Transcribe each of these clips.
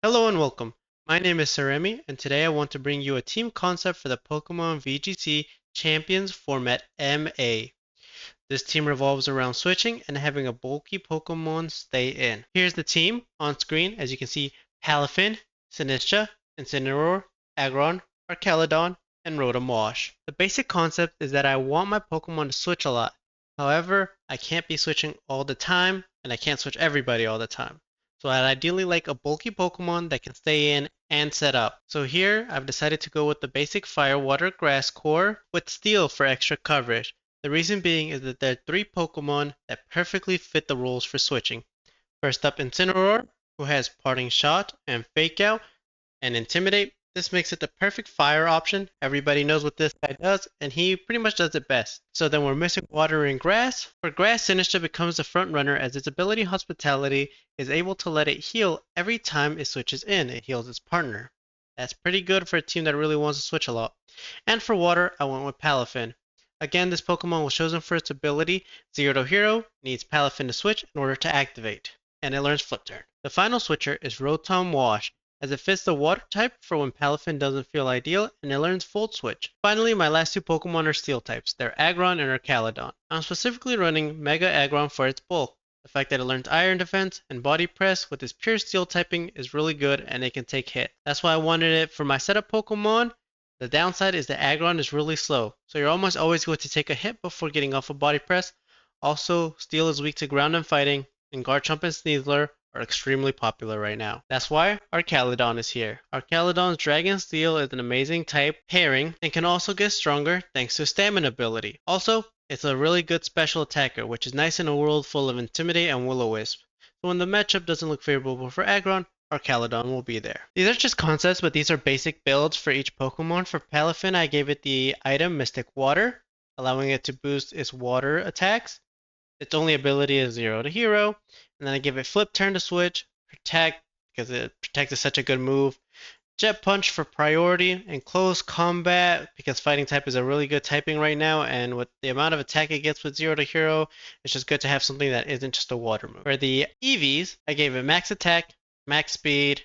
Hello and welcome. My name is Saremi, and today I want to bring you a team concept for the Pokemon VGC Champions Format MA. This team revolves around switching and having a bulky Pokemon stay in. Here's the team on screen. As you can see, Palafin, Sinistcha, Incineroar, Aggron, Archaludon, and Rotom Wash. The basic concept is that I want my Pokemon to switch a lot. However, I can't be switching all the time, and I can't switch everybody all the time. So I'd ideally like a bulky Pokemon that can stay in and set up. So here I've decided to go with the basic Fire, Water, Grass core with Steel for extra coverage. The reason being is that there are three Pokemon that perfectly fit the rules for switching. First up, Incineroar, who has Parting Shot and Fake Out and Intimidate. This makes it the perfect fire option. Everybody knows what this guy does, and he pretty much does it best. So then we're missing water and grass. For grass, Sinistcha becomes the front runner as its ability Hospitality is able to let it heal every time it switches in. It heals its partner. That's pretty good for a team that really wants to switch a lot. And for water, I went with Palafin. Again, this Pokemon was chosen for its ability. Zero to Hero needs Palafin to switch in order to activate, and it learns Flip Turn. The final switcher is Rotom Wash, as it fits the water type for when Palafin doesn't feel ideal, and it learns Volt Switch. Finally, my last two Pokemon are Steel types. They're Aggron and Archaludon. I'm specifically running Mega Aggron for its bulk. The fact that it learns Iron Defense and Body Press with its pure Steel typing is really good, and it can take hit. That's why I wanted it for my setup Pokemon. The downside is that Aggron is really slow, so you're almost always going to take a hit before getting off a Body Press. Also, Steel is weak to ground and fighting, and Garchomp and Sneasler are extremely popular right now. That's why Archaludon is here. Archaludon's Dragon Steel is an amazing type pairing and can also get stronger thanks to Stamina ability. Also, it's a really good special attacker, which is nice in a world full of Intimidate and Will-O-Wisp. So when the matchup doesn't look favorable for Aggron, Archaludon will be there. These are just concepts, but these are basic builds for each Pokemon. For Palafin, I gave it the item Mystic Water, allowing it to boost its water attacks. Its only ability is Zero to Hero, and then I give it Flip Turn to switch, Protect, because Protect is such a good move, Jet Punch for priority, and Close Combat, because Fighting type is a really good typing right now, and with the amount of attack it gets with Zero to Hero, it's just good to have something that isn't just a water move. For the EVs, I gave it Max Attack, Max Speed,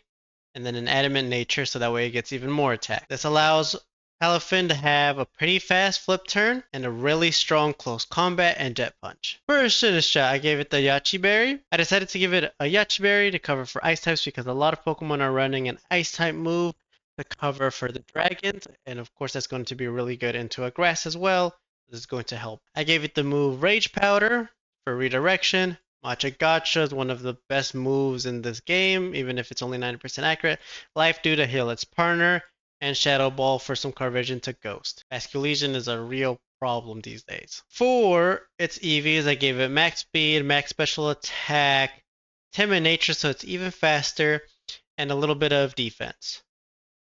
and then an Adamant Nature, so that way it gets even more attack. This allows Palafin to have a pretty fast flip turn and a really strong close combat and jet punch. For Sinistcha, I gave it the Yachi Berry. I decided to give it a Yachi Berry to cover for ice types because a lot of Pokemon are running an ice type move to cover for the dragons, and of course that's going to be really good into a grass as well. This is going to help. I gave it the move Rage Powder for redirection. Matcha Gotcha is one of the best moves in this game, even if it's only 90% accurate. Life Dew to heal its partner, and Shadow Ball for some coverage into Ghost. Vasculesion is a real problem these days. For its EVs, I gave it Max Speed, Max Special Attack, Timid Nature so it's even faster, and a little bit of defense.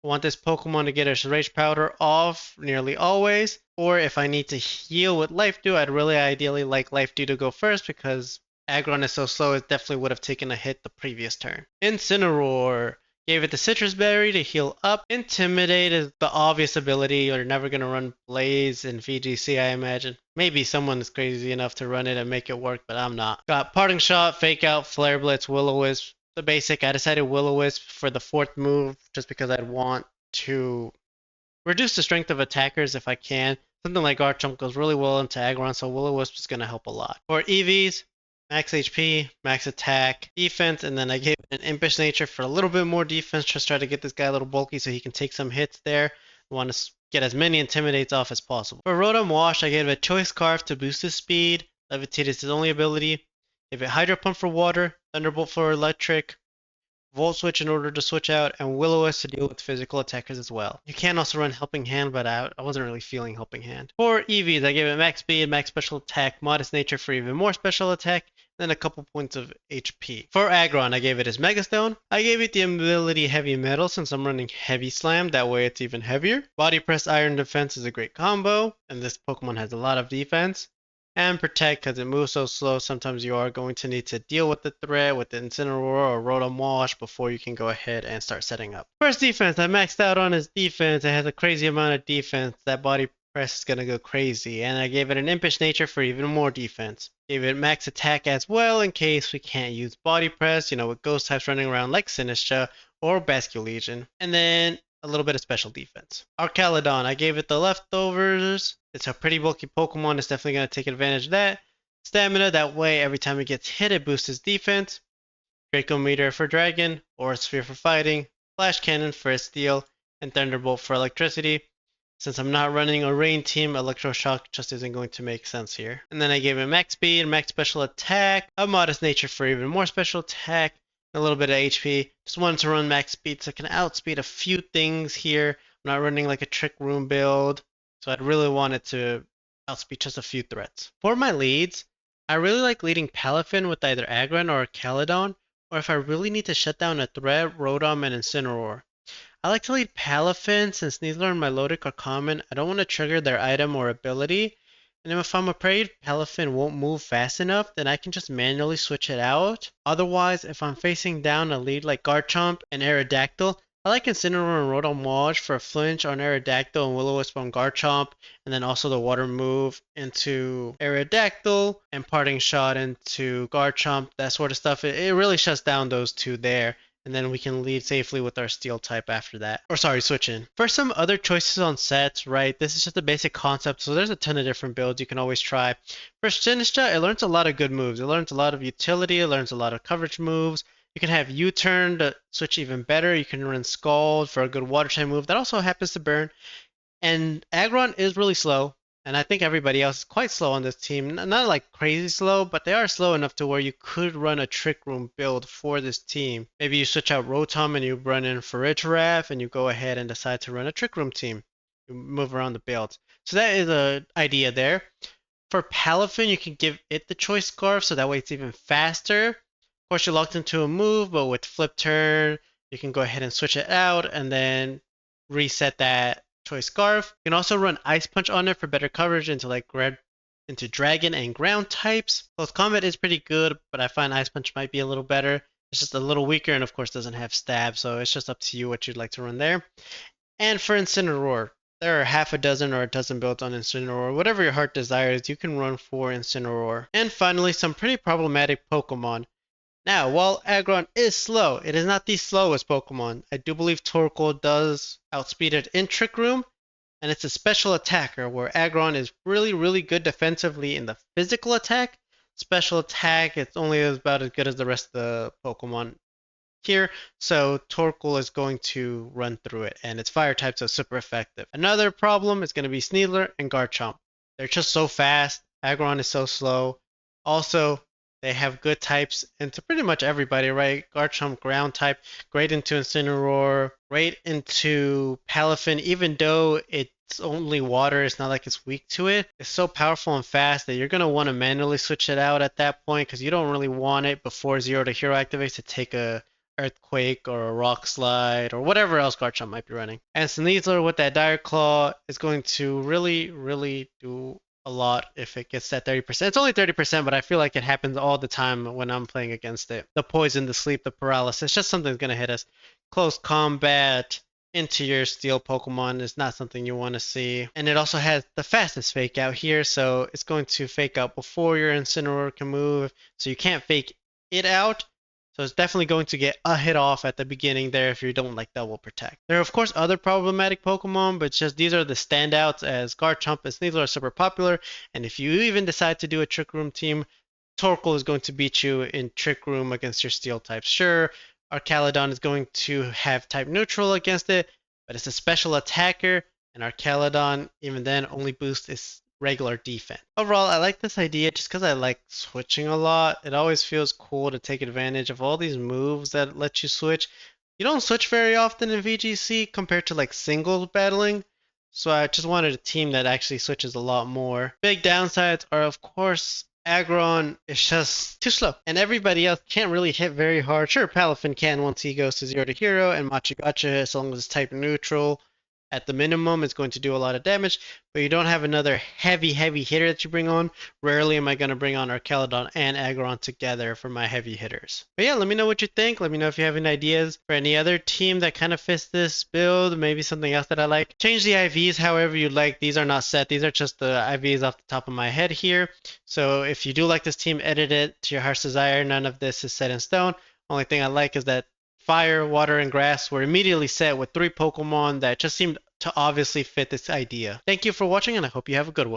I want this Pokemon to get its Rage Powder off nearly always, or if I need to heal with Life Dew, I'd really ideally like Life Dew to go first because Aggron is so slow it definitely would have taken a hit the previous turn. Incineroar. Gave it the Citrus Berry to heal up. Intimidate is the obvious ability. You're never going to run Blaze in VGC, I imagine. Maybe someone is crazy enough to run it and make it work, but I'm not. Got Parting Shot, Fake Out, Flare Blitz, Will-O-Wisp. The basic, I decided Will-O-Wisp for the fourth move just because I'd want to reduce the strength of attackers if I can. Something like Garchomp goes really well into Aggron, so Will-O-Wisp is going to help a lot. For EVs, Max HP, Max Attack, Defense, and then I gave it an Impish Nature for a little bit more defense. Just try to get this guy a little bulky so he can take some hits there. I want to get as many Intimidates off as possible. For Rotom Wash, I gave it a Choice Scarf to boost his speed. Levitate is his only ability. Gave it Hydro Pump for water, Thunderbolt for electric, Volt Switch in order to switch out, and Will-O-Wisp to deal with physical attackers as well. You can also run Helping Hand, but I wasn't really feeling Helping Hand. For EVs, I gave it Max Speed, Max Special Attack, Modest Nature for even more special attack, then a couple points of HP. For Aggron, I gave it his Mega Stone. I gave it the ability Heavy Metal since I'm running Heavy Slam, that way it's even heavier. Body Press Iron Defense is a great combo, and this Pokemon has a lot of defense. And Protect, because it moves so slow, sometimes you are going to need to deal with the threat with the Incineroar or Rotom Wash before you can go ahead and start setting up. First defense, I maxed out on his defense. It has a crazy amount of defense. That Body press is gonna go crazy. And I gave it an impish nature for even more defense. Gave it max attack as well in case we can't use body press, with ghost types running around like Sinistra or Basculegion. And then a little bit of special defense. Archaludon, I gave it the leftovers. It's a pretty bulky Pokemon. It's definitely going to take advantage of that. Stamina, that way every time it gets hit, it boosts its defense. Draco Meteor for Dragon, Aura Sphere for fighting, Flash Cannon for steel, and Thunderbolt for electricity. Since I'm not running a rain team, Electroshock just isn't going to make sense here. And then I gave it max speed, max special attack, a modest nature for even more special attack, a little bit of HP. Just wanted to run max speed so I can outspeed a few things here. I'm not running like a trick room build, so I'd really wanted to outspeed just a few threats. For my leads, I really like leading Palafin with either Aggron or Caledon, or if I really need to shut down a threat, Rotom and Incineroar. I like to lead Palafin since neither on Milotic are common. I don't want to trigger their item or ability. And if I'm afraid Palafin won't move fast enough, then I can just manually switch it out. Otherwise, if I'm facing down a lead like Garchomp and Aerodactyl, I like Incineroar and Rotom for a flinch on Aerodactyl and Will-O-Wisp on Garchomp, and then also the water move into Aerodactyl and Parting Shot into Garchomp, that sort of stuff. It really shuts down those two there. And then we can lead safely with our steel type after that. Or sorry, switch in. For some other choices on sets, right, this is just a basic concept, so there's a ton of different builds you can always try. For Sinistra, it learns a lot of good moves. It learns a lot of utility, it learns a lot of coverage moves. You can have U-turn to switch even better. You can run Scald for a good water type move. That also happens to burn. And Aggron is really slow. And I think everybody else is quite slow on this team. Not like crazy slow, but they are slow enough to where you could run a Trick Room build for this team. Maybe you switch out Rotom and you run in Farigiraf and you go ahead and decide to run a Trick Room team. You move around the builds. So that is an idea there. For Palafin, you can give it the Choice Scarf so that way it's even faster. Of course, you're locked into a move, but with Flip Turn, you can go ahead and switch it out and then reset that Choice Scarf. You can also run Ice Punch on it for better coverage into Dragon and Ground types. Close Combat is pretty good, but I find Ice Punch might be a little better. It's just a little weaker and of course doesn't have Stab, so it's just up to you what you'd like to run there. And for Incineroar, there are half a dozen or a dozen builds on Incineroar. Whatever your heart desires, you can run for Incineroar. And finally, some pretty problematic Pokemon. Now, while Aggron is slow, it is not the slowest Pokemon. I do believe Torkoal does outspeed it in Trick Room, and it's a special attacker where Aggron is really, really good defensively in the physical attack. Special attack, it's only about as good as the rest of the Pokemon here, so Torkoal is going to run through it, and its fire types are super effective. Another problem is going to be Sneasler and Garchomp. They're just so fast. Aggron is so slow. Also, they have good types into pretty much everybody, right? Garchomp, ground type, great into Incineroar, great into Palafin, even though it's only water, it's not like it's weak to it. It's so powerful and fast that you're going to want to manually switch it out at that point because you don't really want it before Zero to Hero activates to take a Earthquake or a Rock Slide or whatever else Garchomp might be running. And Sneasler with that Dire Claw is going to really, really do a lot if it gets that 30%. It's only 30%, but I feel like it happens all the time when I'm playing against it. The poison, the sleep, the paralysis, just something's going to hit us. Close combat into your steel Pokemon is not something you want to see. And it also has the fastest fake out here, so it's going to fake out before your Incineroar can move, so you can't fake it out. So it's definitely going to get a hit off at the beginning there if you don't like double protect. There are of course other problematic Pokemon, but just these are the standouts as Garchomp and Sneasler are super popular. And if you even decide to do a Trick Room team, Torkoal is going to beat you in Trick Room against your Steel types. Sure, Archaludon is going to have type neutral against it, but it's a special attacker, and Archaludon even then only boosts its regular defense. Overall, I like this idea just because I like switching a lot. It always feels cool to take advantage of all these moves that let you switch. You don't switch very often in VGC compared to like singles battling, so I just wanted a team that actually switches a lot more. Big downsides are of course Aggron is just too slow, and everybody else can't really hit very hard. Sure, Palafin can once he goes to 0 to hero, and Machigacha as long as it's type neutral. At the minimum, it's going to do a lot of damage, but you don't have another heavy hitter that you bring on. Rarely am I going to bring on Archelodon and Aggron together for my heavy hitters. But yeah, let me know what you think. Let me know if you have any ideas for any other team that kind of fits this build, maybe something else that I like. Change the IVs however you like. These are not set. These are just the IVs off the top of my head here. So if you do like this team, edit it to your heart's desire. None of this is set in stone. Only thing I like is that fire, water, and grass were immediately set with 3 Pokemon that just seemed to obviously fit this idea. Thank you for watching, and I hope you have a good one.